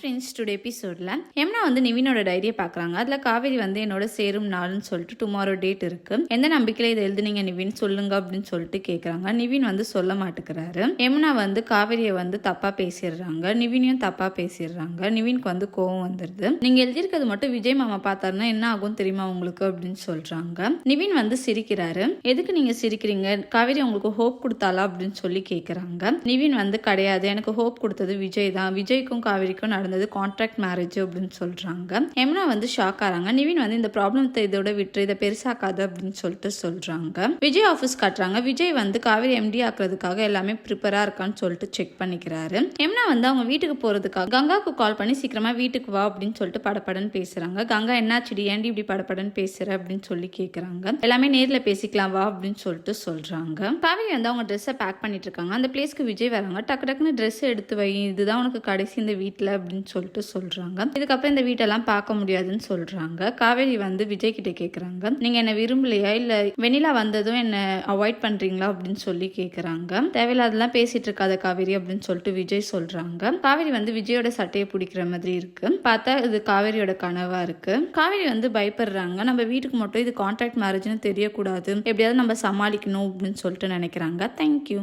Friends, today எபிசோடில் யமுனா வந்து நிவினோட டைரியை பார்க்குறாங்க. அதில் காவேரி வந்து என்னோட சேரும் நாள்னு சொல்லிட்டு டுமாரோ டேட் இருக்குது. எந்த நம்பிக்கையில் இதை எழுதுனீங்க நிவின், சொல்லுங்க அப்படின்னு சொல்லிட்டு கேட்குறாங்க. நிவின் வந்து சொல்ல மாட்டேங்கிறாரு. யமுனா வந்து காவேரியை வந்து தப்பாக பேசிடுறாங்க. நிவினையும் தப்பாக பேசிடுறாங்க. நிவினுக்கு வந்து கோவம் வந்துடுது. நீங்கள் எழுதியிருக்கிறது மட்டும் விஜய் மாமா பார்த்தாருன்னா என்ன ஆகும் தெரியுமா உங்களுக்கு அப்படின்னு சொல்கிறாங்க. நிவின் வந்து சிரிக்கிறாரு. எதுக்கு நீங்கள் சிரிக்கிறீங்க, காவேரி உங்களுக்கு ஹோப் கொடுத்தாளா அப்படின்னு சொல்லி கேட்குறாங்க. நிவின் வந்து கிடையாது, எனக்கு ஹோப் கொடுத்தது விஜய் தான். விஜய்க்கும் காவேரிக்கும் நடந்தது கான்ட்ராக்ட் மேரேஜ் அப்படின்னு சொல்றாங்க. யமுனா வந்து ஷாக் ஆறாங்க. நிவின் வந்து இந்த ப்ராப்ளத்தை இதோட விட்டு இதை பெருசாக்காது அப்படின்னு சொல்லிட்டு சொல்றாங்க. விஜய் ஆஃபீஸ் காட்டுறாங்க. விஜய் வந்து காவேரி எம்டி ஆக்குறதுக்காக எல்லாமே ப்ரிப்பரா இருக்கான்னு சொல்லிட்டு செக் பண்ணிக்கிறாரு. யமுனா வந்து அவங்க வீட்டுக்கு போறதுக்காக கங்காவுக்கு கால் பண்ணி சீக்கிரமா வீட்டுக்கு வா அப்படின்னு சொல்லிட்டு படப்படன்னு பேசுறாங்க. கங்கா என்னாச்சுடி, ஏன்டி இப்படி படப்படன்னு பேசுற அப்படின்னு சொல்லி கேட்குறாங்க. எல்லாமே நேர்ல பேசிக்கலாம் வா அப்படின்னு சொல்லிட்டு சொல்றாங்க. காவேரி வந்து அவங்க ட்ரெஸ்ஸை பேக் பண்ணிட்டு இருக்காங்க. அந்த பிளேஸ்க்கு விஜய் வராங்க. டக்கு டக்குன்னு ட்ரெஸ் எடுத்து வை, இதுதான் உனக்கு கடைசி இந்த வீட்டில் அப்படின்னு சொல்லிட்டு சொல்றாங்க. இதுக்கப்புறம் இந்த வீட்டெல்லாம் பார்க்க முடியாதுன்னு சொல்றாங்க. காவேரி வந்து விஜய் கிட்ட கேட்குறாங்க, நீங்க என்ன விரும்பலையா இல்ல வெண்ணிலா வந்ததும் என்ன அவாய்ட் பண்றீங்களா அப்படின்னு சொல்லி கேட்குறாங்க. தேவையில்லாதெல்லாம் பேசிட்டு இருக்காத காவேரி அப்படின்னு சொல்லிட்டு விஜய் சொல்றாங்க. காவேரி வந்து விஜயோட சட்டையை பிடிக்கிற மாதிரி இருக்கு. பார்த்தா இது காவேரியோட கனவா இருக்கு. காவேரி வந்து பயப்படுறாங்க. நம்ம வீட்டுக்கு மட்டும் இது கான்ட்ராக்ட் மேரேஜ்னு தெரியக்கூடாது, எப்படியாவது நம்ம சமாளிக்கணும் அப்படின்னு சொல்லிட்டு நினைக்கிறாங்க. தேங்க்யூ.